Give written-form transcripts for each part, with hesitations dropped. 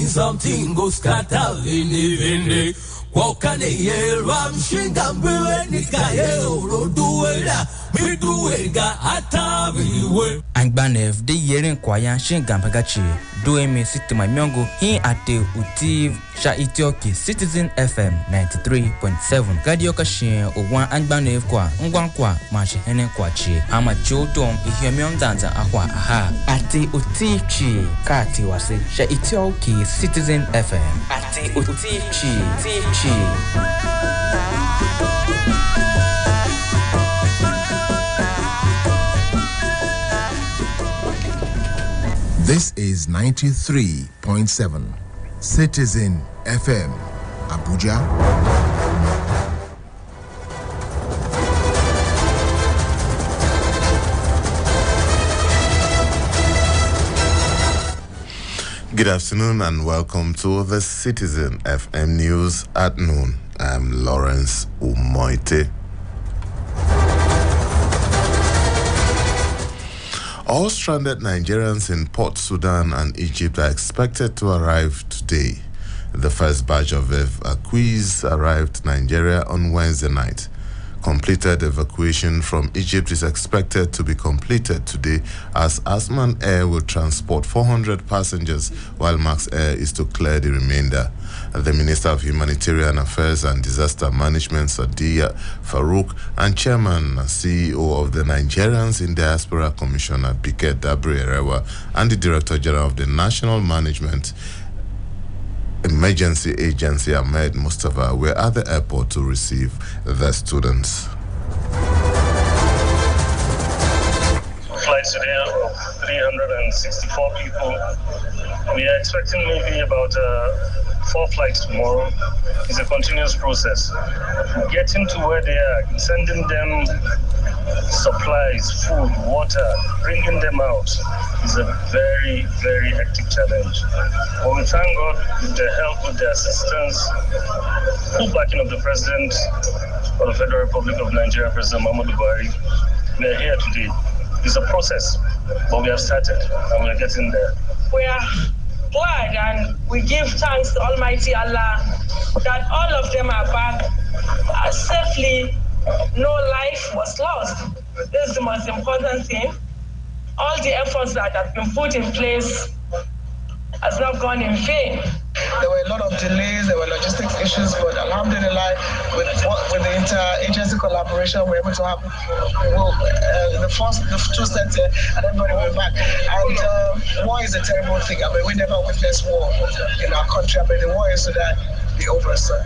something go scatter vini. Walkane ye ram shingambe nikaye roduela miduega atabiwe. Angbanev de yerin kwaya shingampagachi doemi sitima myongo hin ate utiv sha itioki Citizen FM 93.7 radio kashin owan Angbanev kwa ngwan kwa machi hene kwa chi ama chodom ihemyondanza ahwa aha ate utiv chi kati wase sha itioki Citizen FM ate utiv chi. This is 93.7 Citizen FM, Abuja. Good afternoon and welcome to the Citizen FM News at noon. I'm Lawrence Umoite. All stranded Nigerians in Port Sudan and Egypt are expected to arrive today. The first batch of evacuees arrived Nigeria on Wednesday night. Completed evacuation from Egypt is expected to be completed today as Asman Air will transport 400 passengers while Max Air is to clear the remainder. The Minister of Humanitarian Affairs and Disaster Management, Sadiya Farouk, and Chairman and CEO of the Nigerians in Diaspora Commission, Abike Dabri-Erewa, and the Director General of the National Management Emergency Agency, Ahmed Mustafa, were at the airport to receive the students. Flights today of 364 people. We are expecting maybe about 4 flights tomorrow. It's a continuous process. Getting to where they are, sending them supplies, food, water, bringing them out is a very, very hectic challenge. But we thank God with the help, with the assistance, full backing of the President of the Federal Republic of Nigeria, President Muhammadu Buhari. We are here today. It's a process, but we have started and we are getting there. We are glad and we give thanks to Almighty Allah that all of them are back safely. No life was lost. This is the most important thing. All the efforts that have been put in place has not gone in vain. There were a lot of delays, there were logistics issues, but alhamdulillah, with the inter-agency collaboration, we're able to have the 2 sets here, and everybody went back. And war is a terrible thing. I mean, we never witnessed war in our country. I mean, the war is so that be over soon.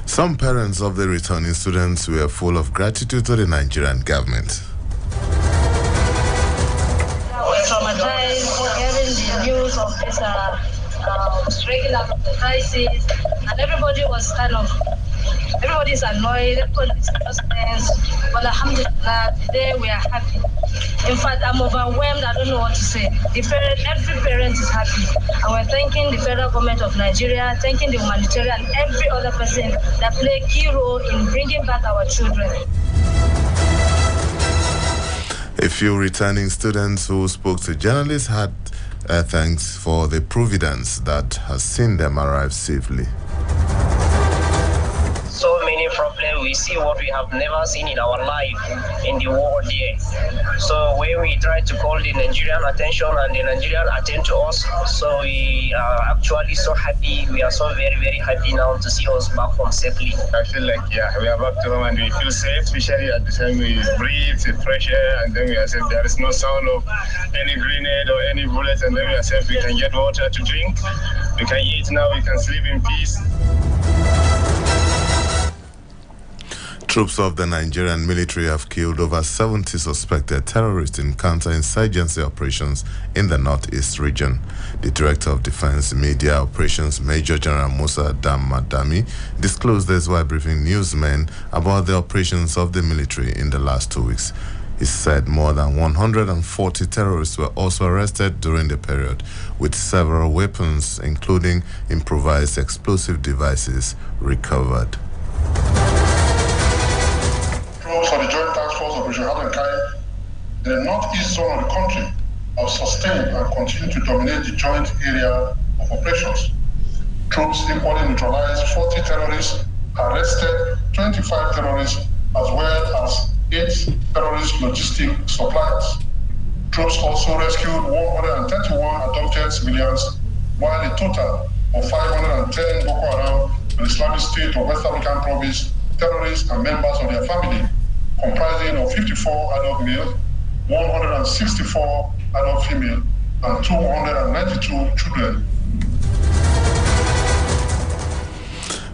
Some parents of the returning students were full of gratitude to the Nigerian government. Traumatized hearing the news of this breaking out of the crisis, and everybody's annoyed, everybody's frustrated. But alhamdulillah, today we are happy. In fact, I'm overwhelmed. I don't know what to say. Every parent is happy, and we're thanking the federal government of Nigeria, thanking the humanitarian, and every other person that played a key role in bringing back our children. A few returning students who spoke to journalists had thanks for the providence that has seen them arrive safely. So many problems, we see what we have never seen in our life in the world here. So when we try to call the Nigerian attention and the Nigerian attend to us, so we are actually so happy. We are so very, very happy now to see us back home safely. I feel like, we are back to home and we feel safe, especially at the time we breathe the fresh air, and then we are safe. There is no sound of any grenade or any bullet, and then we are safe. We can get water to drink, we can eat now, we can sleep in peace. Troops of the Nigerian military have killed over 70 suspected terrorists in counter-insurgency operations in the northeast region. The Director of Defense Media Operations, Major General Musa Damadami, disclosed this while briefing newsmen about the operations of the military in the last 2 weeks. He said more than 140 terrorists were also arrested during the period, with several weapons, including improvised explosive devices, recovered. For the Joint Task Force Operation Adam Kai in the northeast zone of the country have sustained and continue to dominate the joint area of operations. Troops equally neutralized 40 terrorists, arrested 25 terrorists, as well as 8 terrorist logistic suppliers. Troops also rescued 131 abducted civilians, while a total of 510 Boko Haram and Islamic State of West African Province terrorists and members of their family, comprising of 54 adult male, 164 adult female, and 292 children.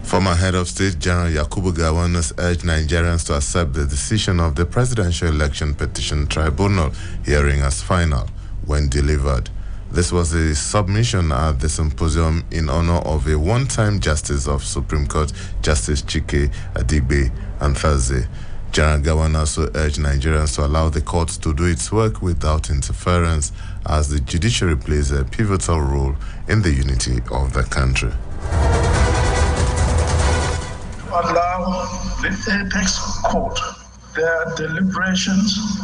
Former head of state General Yakubu Gowon has urged Nigerians to accept the decision of the Presidential Election Petition Tribunal hearing as final when delivered. This was a submission at the symposium in honor of a one-time Justice of Supreme Court, Justice Chike Adigbe, on Thursday. General Gowon also urged Nigerians to allow the court to do its work without interference, as the judiciary plays a pivotal role in the unity of the country. Allow the apex court their deliberations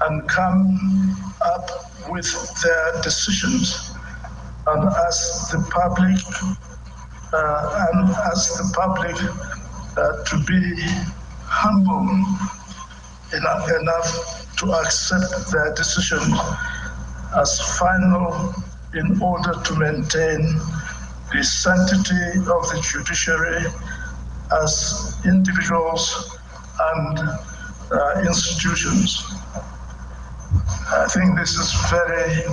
and come up with their decisions, and as the public to be humble enough to accept their decisions as final in order to maintain the sanctity of the judiciary as individuals and institutions. I think this is very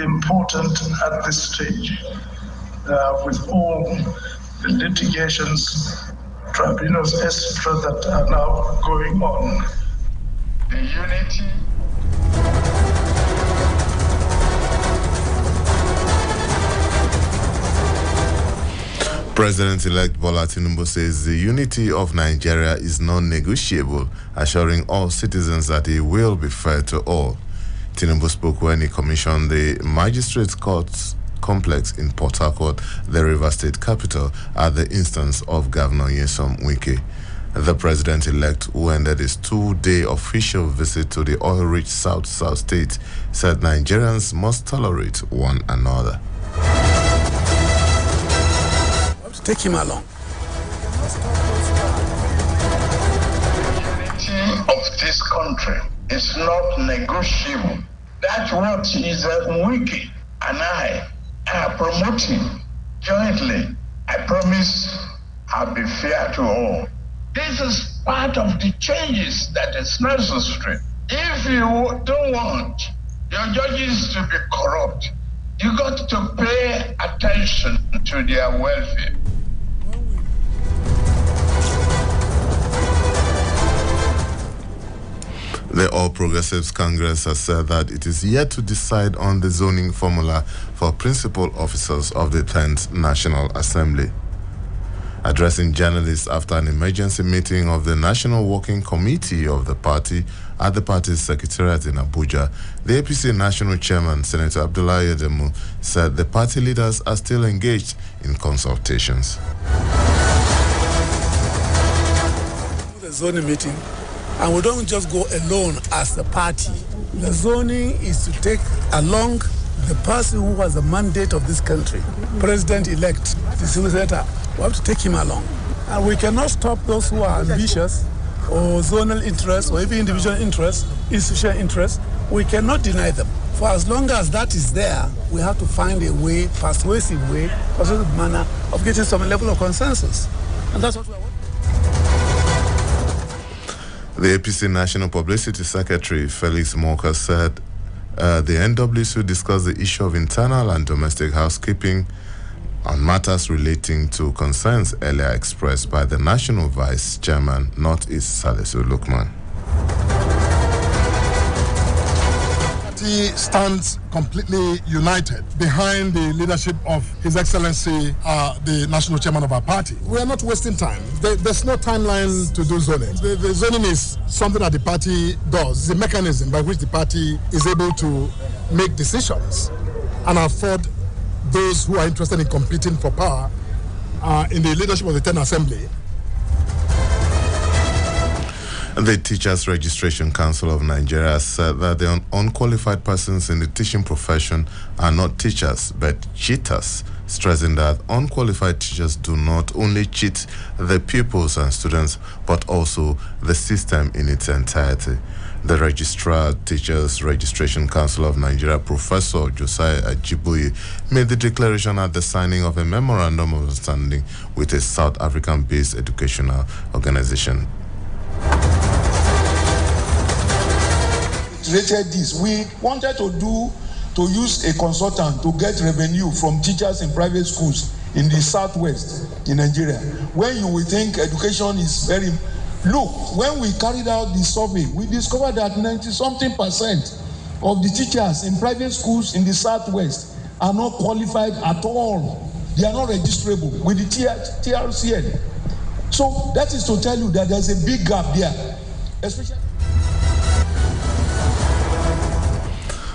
important at this stage, with all the litigations, tribunals, etc., that are now going on. The unity. President-elect Bola Tinubu says the unity of Nigeria is non-negotiable, assuring all citizens that it will be fair to all. Tinubu spoke when he commissioned the Magistrates Court complex in Port Harcourt, the River State capital, at the instance of Governor Nyesom Wike. The president-elect, who ended his 2-day official visit to the oil-rich South state, said Nigerians must tolerate one another. Take him along. The unity of this country is not negotiable. That's what is Wiki and I are promoting jointly. I promise I'll be fair to all. This is part of the changes that is necessary. If you don't want your judges to be corrupt, you got to pay attention to their welfare. The All Progressives Congress has said that it is yet to decide on the zoning formula for principal officers of the 10th National Assembly. Addressing journalists after an emergency meeting of the National Working Committee of the party at the party's secretariat in Abuja, the APC National Chairman, Senator Abdullahi Adamu, said the party leaders are still engaged in consultations. The zoning meeting, and we don't just go alone as a party. The zoning is to take along the person who has the mandate of this country, President-elect, the senator. We have to take him along. And we cannot stop those who are ambitious or zonal interests or even individual interests, institutional interests. We cannot deny them. For as long as that is there, we have to find a way, persuasive manner of getting some level of consensus. And that's what we are working. The APC National Publicity Secretary, Felix Moka, said the NWC will discuss the issue of internal and domestic housekeeping on matters relating to concerns earlier expressed by the National Vice Chairman, Northeast Salisu Lukman. He stands completely united behind the leadership of His Excellency, the National Chairman of our party. We are not wasting time. There's no timeline to do zoning. The zoning is something that the party does. It's a mechanism by which the party is able to make decisions and afford those who are interested in competing for power in the leadership of the 10th Assembly. The Teachers Registration Council of Nigeria said that the unqualified persons in the teaching profession are not teachers but cheaters, stressing that unqualified teachers do not only cheat the pupils and students but also the system in its entirety. The Registrar Teachers Registration Council of Nigeria, Professor Josiah Ajiboye, made the declaration at the signing of a memorandum of understanding with a South African-based educational organization. Rated this. We wanted to use a consultant to get revenue from teachers in private schools in the southwest in Nigeria. When you will think education is very... Look, when we carried out the survey, we discovered that 90-something% of the teachers in private schools in the southwest are not qualified at all. They are not registrable with the TRCN. So that is to tell you that there's a big gap there, especially...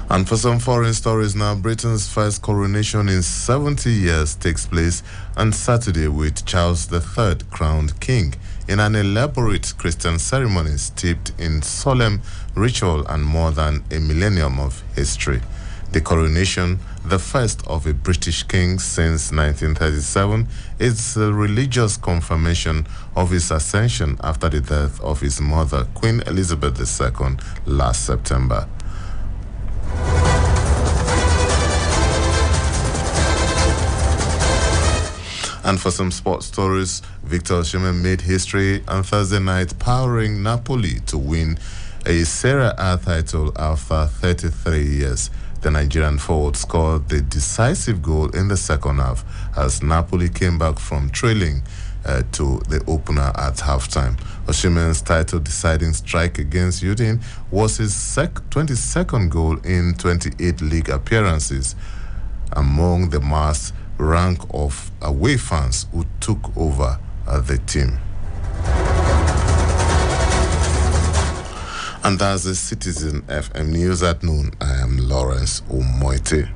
And for some foreign stories now, Britain's first coronation in 70 years takes place on Saturday with Charles III crowned king in an elaborate Christian ceremony steeped in solemn ritual and more than a millennium of history. The coronation, the first of a British king since 1937, is a religious confirmation of his ascension after the death of his mother, Queen Elizabeth II, last September. And for some sports stories, Victor Osimhen made history on Thursday night, powering Napoli to win a Serie A title after 33 years. The Nigerian forward scored the decisive goal in the second half as Napoli came back from trailing to the opener at halftime. Osimhen's title-deciding strike against Udine was his 22nd goal in 28 league appearances, among the mass rank of away fans who took over the team. And that's the Citizen FM News at noon. I am Lawrence Omoite.